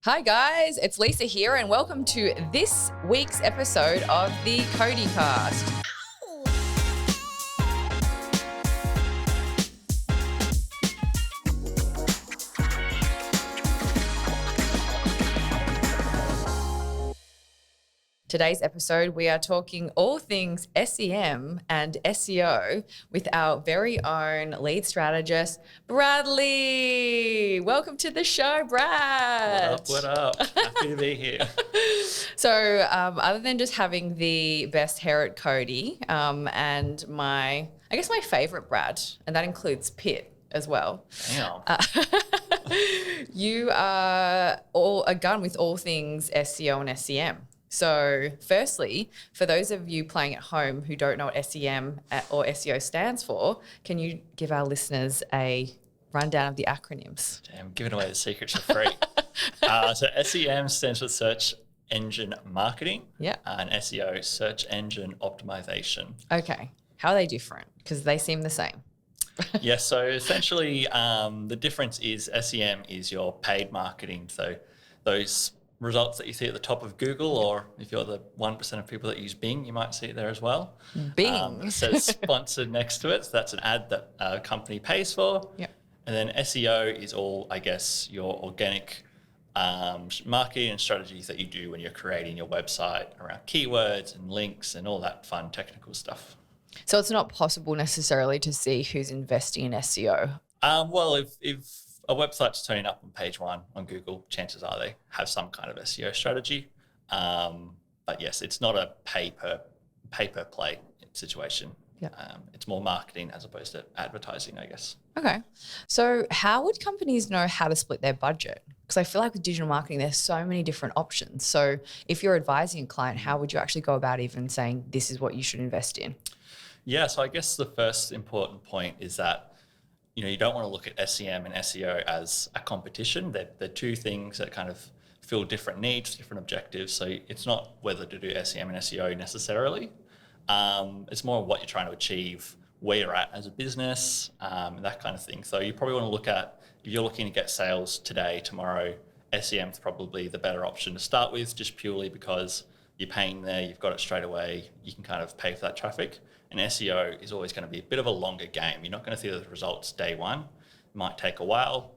Hi, guys, it's Lisa here, and welcome to this week's episode of the Cody Cast. Today's episode, we are talking all things SEM and SEO with our very own lead strategist, Bradley. Welcome to the show, Brad. What up? Happy to be here. So, other than just having the best hair at Cody and I guess my favorite Brad, and that includes Pitt as well. Damn. You are a gun with all things SEO and SEM. So firstly, for those of you playing at home who don't know what SEM or SEO stands for, can you give our listeners a rundown of the acronyms? Damn, giving away the secrets for free. So SEM stands for Search Engine Marketing. Yeah. And SEO, Search Engine Optimization. Okay. How are they different? Because they seem the same. Yes, so essentially the difference is SEM is your paid marketing. So those results that you see at the top of Google, or if you're the 1% of people that use Bing, you might see it there as well. Bing. It says sponsored next to it. So that's an ad that a company pays for. Yep. And then SEO is all, I guess, your organic marketing and strategies that you do when you're creating your website around keywords and links and all that fun technical stuff. So it's not possible necessarily to see who's investing in SEO. Well, if a website's turning up on page one on Google, chances are they have some kind of SEO strategy. But yes, it's not a pay per play situation. Yeah. It's more marketing as opposed to advertising, I guess. Okay. So how would companies know how to split their budget? Because I feel like with digital marketing, there's so many different options. So if you're advising a client, how would you actually go about even saying this is what you should invest in? Yeah, so I guess the first important point is that you don't want to look at SEM and SEO as a competition. They're two things that kind of fill different needs, different objectives. So it's not whether to do SEM and SEO necessarily. It's more what you're trying to achieve, where you're at as a business, that kind of thing. So you probably want to look at, if you're looking to get sales today, tomorrow, SEM is probably the better option to start with, just purely because you're paying there, you've got it straight away, you can kind of pay for that traffic. And SEO is always going to be a bit of a longer game. You're not going to see the results day one. It might take a while,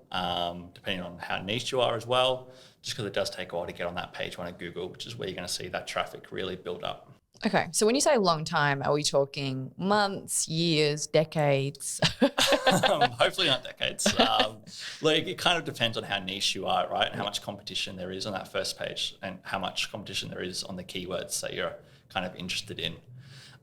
depending on how niche you are as well, just because it does take a while to get on that page one at Google, which is where you're going to see that traffic really build up. Okay. So when you say long time, are we talking months, years, decades? Hopefully not decades. It kind of depends on how niche you are, right? And how much competition there is on that first page and how much competition there is on the keywords that you're kind of interested in.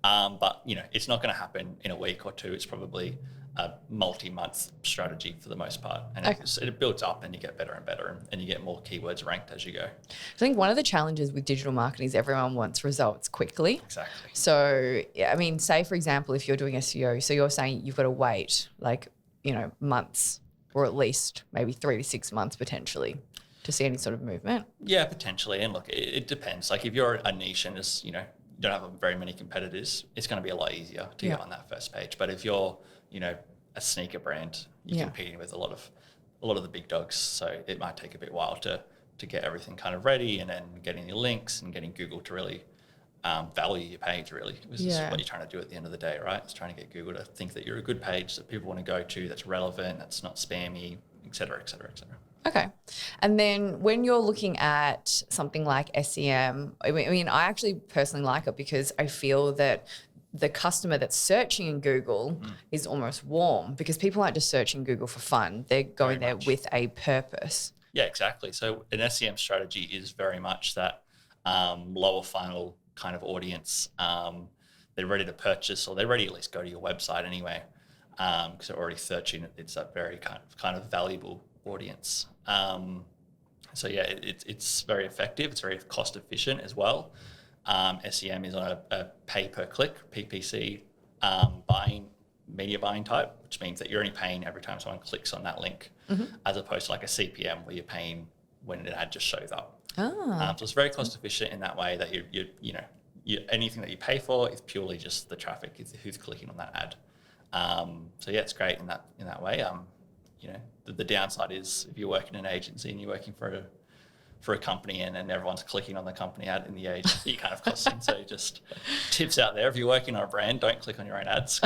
But it's not going to happen in a week or two. It's probably a multi-month strategy for the most part. And it builds up and you get better and better and you get more keywords ranked as you go. I think one of the challenges with digital marketing is everyone wants results quickly. Exactly. So, say, for example, if you're doing SEO, so you're saying you've got to wait months or at least maybe 3 to 6 months potentially to see any sort of movement. Yeah, potentially. And look, it depends. Like if you're a niche and just, you don't have very many competitors, it's going to be a lot easier to get on that first page. But if you're, a sneaker brand, you're competing with a lot of the big dogs. So it might take a bit while to get everything kind of ready and then getting your links and getting Google to really value your page, really. This is what you're trying to do at the end of the day, right? It's trying to get Google to think that you're a good page that people want to go to, that's relevant, that's not spammy, et cetera, et cetera, et cetera. Okay. And then when you're looking at something like SEM, I actually personally like it because I feel that the customer that's searching in Google is almost warm because people aren't just searching Google for fun. They're going there with a purpose. Yeah, exactly. So an SEM strategy is very much that lower funnel kind of audience. They're ready to purchase, or they're ready to at least go to your website anyway, because they're already searching. It's a very kind of valuable audience. It's very effective. It's very cost efficient as well. SEM is on a pay per click, PPC media buying type, which means that you're only paying every time someone clicks on that link, as opposed to like a CPM where you're paying when an ad just shows up. So it's very cost efficient in that way that you anything that you pay for is purely just the traffic, is who's clicking on that ad. It's great in that way. The downside is if you're working in an agency and you're working for for a company and everyone's clicking on the company ad in the agency kind of costing. So just tips out there. If you're working on a brand, don't click on your own ads.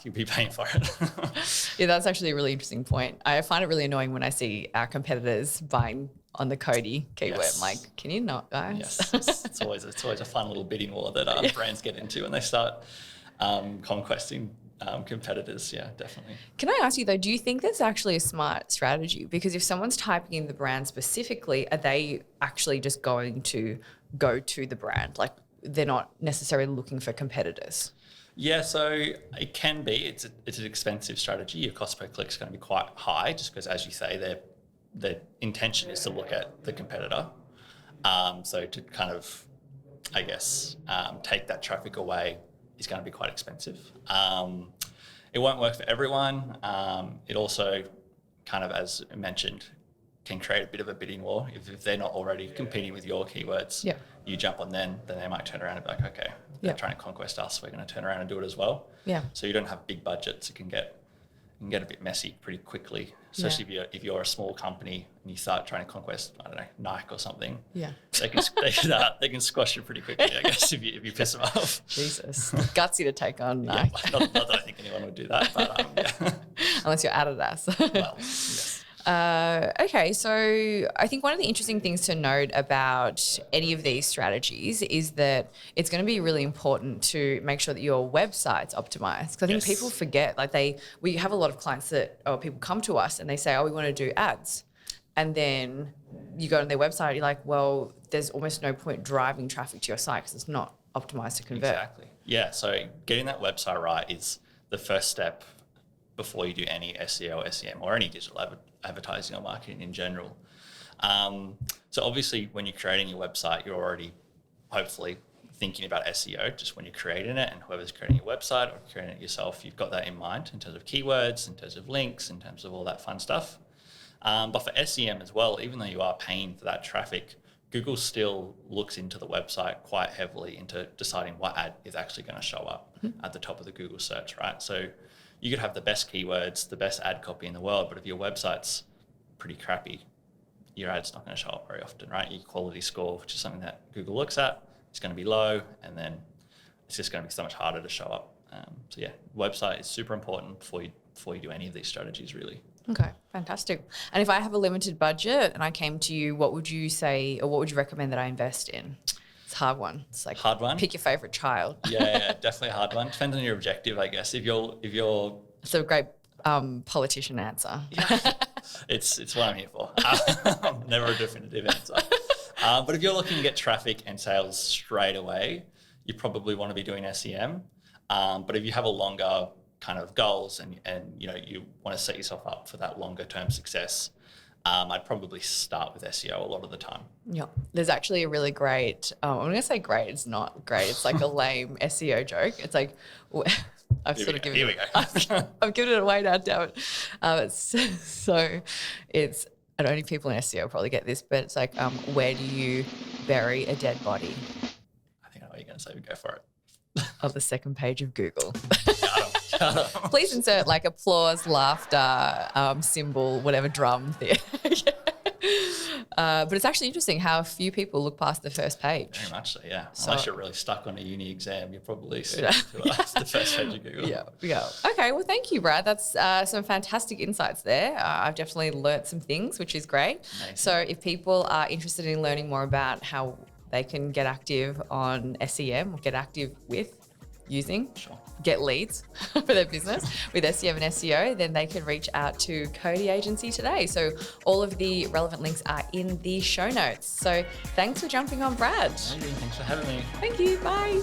You'll be paying for it. Yeah, that's actually a really interesting point. I find it really annoying when I see our competitors buying on the Cody keyword. Yes. I'm like, can you not, guys? Yes, it's always a fun little bidding war that brands get into when they start conquesting competitors. Yeah, definitely. Can I ask you though, do you think that's actually a smart strategy? Because if someone's typing in the brand specifically, are they actually just going to go to the brand? Like they're not necessarily looking for competitors. Yeah, so it can be. It's an expensive strategy. Your cost per click is going to be quite high, just because, as you say, their intention is to look at the competitor. So to kind of, I guess, take that traffic away is going to be quite expensive. It won't work for everyone. It also kind of, as mentioned, can create a bit of a bidding war. If they're not already competing with your keywords, you jump on them, then they might turn around and be like, okay, they're trying to conquest us, we're going to turn around and do it as well. Yeah. So you don't have big budgets. It can get a bit messy pretty quickly, especially if you're a small company and you start trying to conquest, I don't know, Nike or something. Yeah. They can squash you pretty quickly, I guess, if you piss them off. Jesus. Gutsy to take on Nike. Yeah, not that I think anyone would do that, but yeah. Unless you're Adidas. Well, yes. Okay, so I think one of the interesting things to note about any of these strategies is that it's going to be really important to make sure that your website's optimized. Because I think people forget, like we have a lot of clients or people come to us and they say, oh, we want to do ads. And then you go on their website, you're like, well, there's almost no point driving traffic to your site because it's not optimized to convert. Exactly. Yeah, so getting that website right is the first step before you do any SEO, SEM, or any digital advertising or marketing in general. So obviously when you're creating your website, you're already hopefully thinking about SEO just when you're creating it, and whoever's creating your website or creating it yourself, you've got that in mind in terms of keywords, in terms of links, in terms of all that fun stuff. But for SEM as well, even though you are paying for that traffic, Google still looks into the website quite heavily into deciding what ad is actually going to show up at the top of the Google search, right? So you could have the best keywords, the best ad copy in the world, but if your website's pretty crappy, your ad's not going to show up very often, right? Your quality score, which is something that Google looks at, is going to be low, and then it's just going to be so much harder to show up. So yeah, website is super important before you do any of these strategies, really. Okay, fantastic. And if I have a limited budget and I came to you, what would you say, or what would you recommend that I invest in? It's a hard one. It's like hard one. Pick your favorite child. Yeah, definitely a hard one. Depends on your objective, I guess. If you're It's a great politician answer. Yeah, it's what I'm here for. Never a definitive answer. But if you're looking to get traffic and sales straight away, you probably want to be doing SEM. But if you have a longer kind of goals and you want to set yourself up for that longer term success, I'd probably start with SEO a lot of the time. Yeah. There's actually a really great, I'm going to say great, it's not great. It's like a lame SEO joke. It's like, I've given it away now, damn it. And only people in SEO probably get this, but it's like, where do you bury a dead body? I think I know what you're going to say, but go for it. Of the second page of Google. Shut up. Please insert like applause, laughter, symbol, whatever drum there. But it's actually interesting how few people look past the first page. Very much so, yeah. Unless you're really stuck on a uni exam, you're probably stuck to the first page of Google. Yeah. Okay, well, thank you, Brad. That's some fantastic insights there. I've definitely learnt some things, which is great. Amazing. So if people are interested in learning more about how they can get active on SEM or get active with using, get leads for their business with SEM and SEO, then they can reach out to Cody Agency today. So all of the relevant links are in the show notes. So thanks for jumping on, Brad. Thanks for having me. Thank you. Bye.